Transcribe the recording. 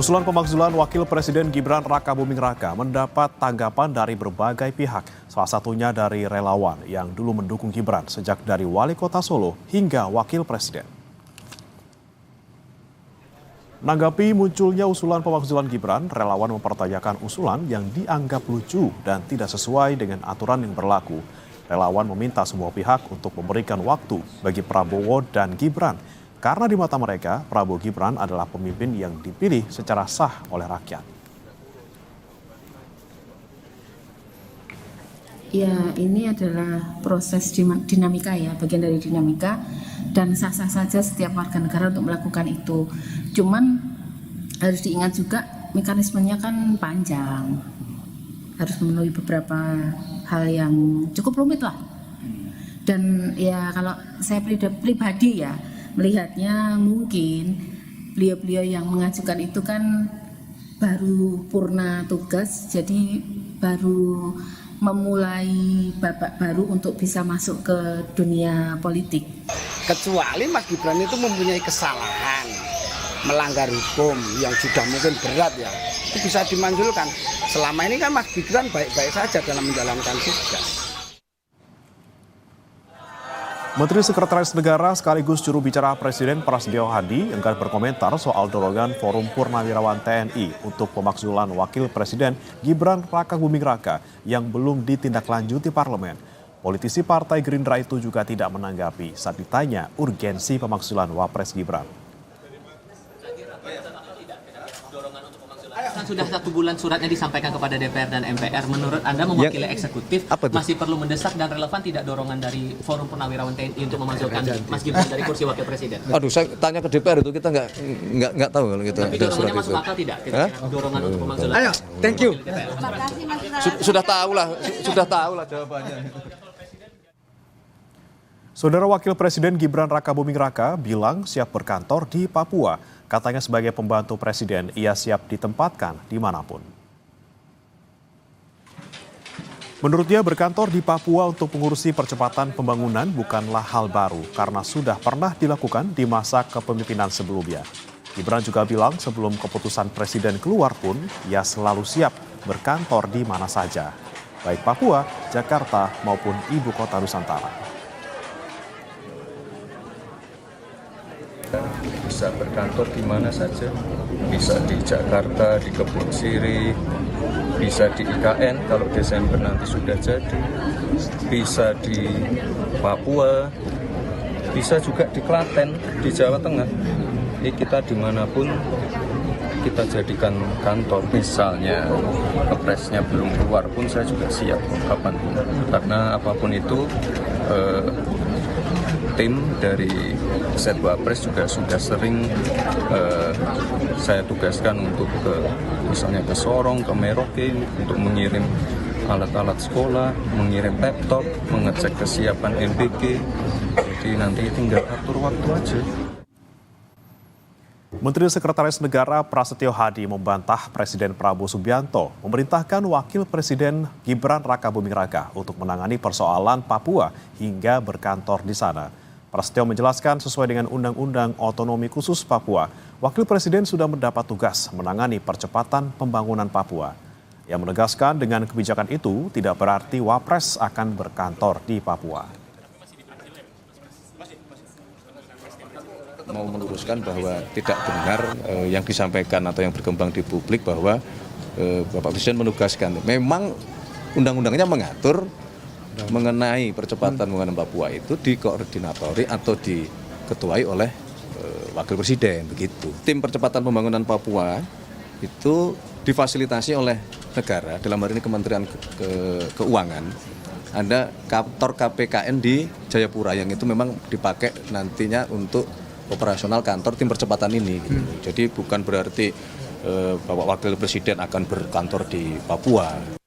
Usulan pemakzulan Wakil Presiden Gibran Rakabuming Raka mendapat tanggapan dari berbagai pihak, salah satunya dari relawan yang dulu mendukung Gibran sejak dari Wali Kota Solo hingga Wakil Presiden. Menanggapi munculnya usulan pemakzulan Gibran, relawan mempertanyakan usulan yang dianggap lucu dan tidak sesuai dengan aturan yang berlaku. Relawan meminta semua pihak untuk memberikan waktu bagi Prabowo dan Gibran. Karena di mata mereka, Prabowo Gibran adalah pemimpin yang dipilih secara sah oleh rakyat. Ya, ini adalah proses dinamika ya, bagian dari dinamika, dan sah-sah saja setiap warga negara untuk melakukan itu. Cuman harus diingat juga mekanismenya kan panjang, harus memenuhi beberapa hal yang cukup rumit lah. Dan ya kalau saya pribadi ya, melihatnya mungkin beliau-beliau yang mengajukan itu kan baru purna tugas, jadi baru memulai babak baru untuk bisa masuk ke dunia politik. Kecuali Mas Gibran itu mempunyai kesalahan, melanggar hukum yang sudah mungkin berat ya, itu bisa dimanjurkan. Selama ini kan Mas Gibran baik-baik saja dalam menjalankan tugas. Menteri Sekretaris Negara sekaligus juru bicara Presiden Prasetyo Hadi enggan berkomentar soal dorongan Forum Purnawirawan TNI untuk pemakzulan Wakil Presiden Gibran Rakabuming Raka yang belum ditindaklanjuti parlemen. Politisi Partai Gerindra itu juga tidak menanggapi saat ditanya urgensi pemakzulan Wapres Gibran. Kan sudah 1 bulan suratnya disampaikan kepada DPR dan MPR. Menurut Anda mewakili eksekutif masih perlu mendesak dan relevan tidak dorongan dari Forum Purnawirawan TNI untuk memasukkan Mas Gibran dari kursi Wakil Presiden? Aduh, saya tanya ke DPR itu kita nggak tahu kalau kita. Tapi dorongannya masuk akal tidak? Dorongan untuk pemakzulan. Ayo, thank you. Sudah tahu lah jawabannya. Saudara Wakil Presiden Gibran Rakabuming Raka bilang siap berkantor di Papua. Katanya sebagai pembantu presiden, ia siap ditempatkan dimanapun. Menurutnya berkantor di Papua untuk mengurusi percepatan pembangunan bukanlah hal baru karena sudah pernah dilakukan di masa kepemimpinan sebelumnya. Gibran juga bilang sebelum keputusan presiden keluar pun, ia selalu siap berkantor di mana saja, baik Papua, Jakarta maupun ibu kota Nusantara. Bisa berkantor di mana saja, bisa di Jakarta, di Kebun Sirih, bisa di IKN kalau Desember nanti sudah jadi, bisa di Papua, bisa juga di Klaten, di Jawa Tengah. Jadi kita dimanapun kita jadikan kantor. Misalnya kepresnya belum keluar pun saya juga siap kapanpun, karena apapun itu tim dari Setwapres juga sudah sering saya tugaskan untuk misalnya ke Sorong, ke Merauke untuk mengirim alat-alat sekolah, mengirim laptop, mengecek kesiapan MBG. Jadi nanti tinggal atur waktu aja. Menteri Sekretaris Negara Prasetyo Hadi membantah Presiden Prabowo Subianto memerintahkan Wakil Presiden Gibran Rakabuming Raka untuk menangani persoalan Papua hingga berkantor di sana. Prasetyo menjelaskan sesuai dengan Undang-Undang Otonomi Khusus Papua, Wakil Presiden sudah mendapat tugas menangani percepatan pembangunan Papua. Ia menegaskan dengan kebijakan itu tidak berarti Wapres akan berkantor di Papua. Mau meluruskan bahwa tidak benar yang disampaikan atau yang berkembang di publik bahwa Bapak Presiden menugaskan. Memang undang-undangnya mengatur mengenai percepatan pembangunan Papua itu dikoordinatori atau diketuai oleh Wakil Presiden, begitu. Tim percepatan pembangunan Papua itu difasilitasi oleh negara, dalam hal ini Kementerian Keuangan. Ada kantor KPKN di Jayapura yang itu memang dipakai nantinya untuk operasional kantor tim percepatan ini. Jadi bukan berarti Bapak Wakil Presiden akan berkantor di Papua.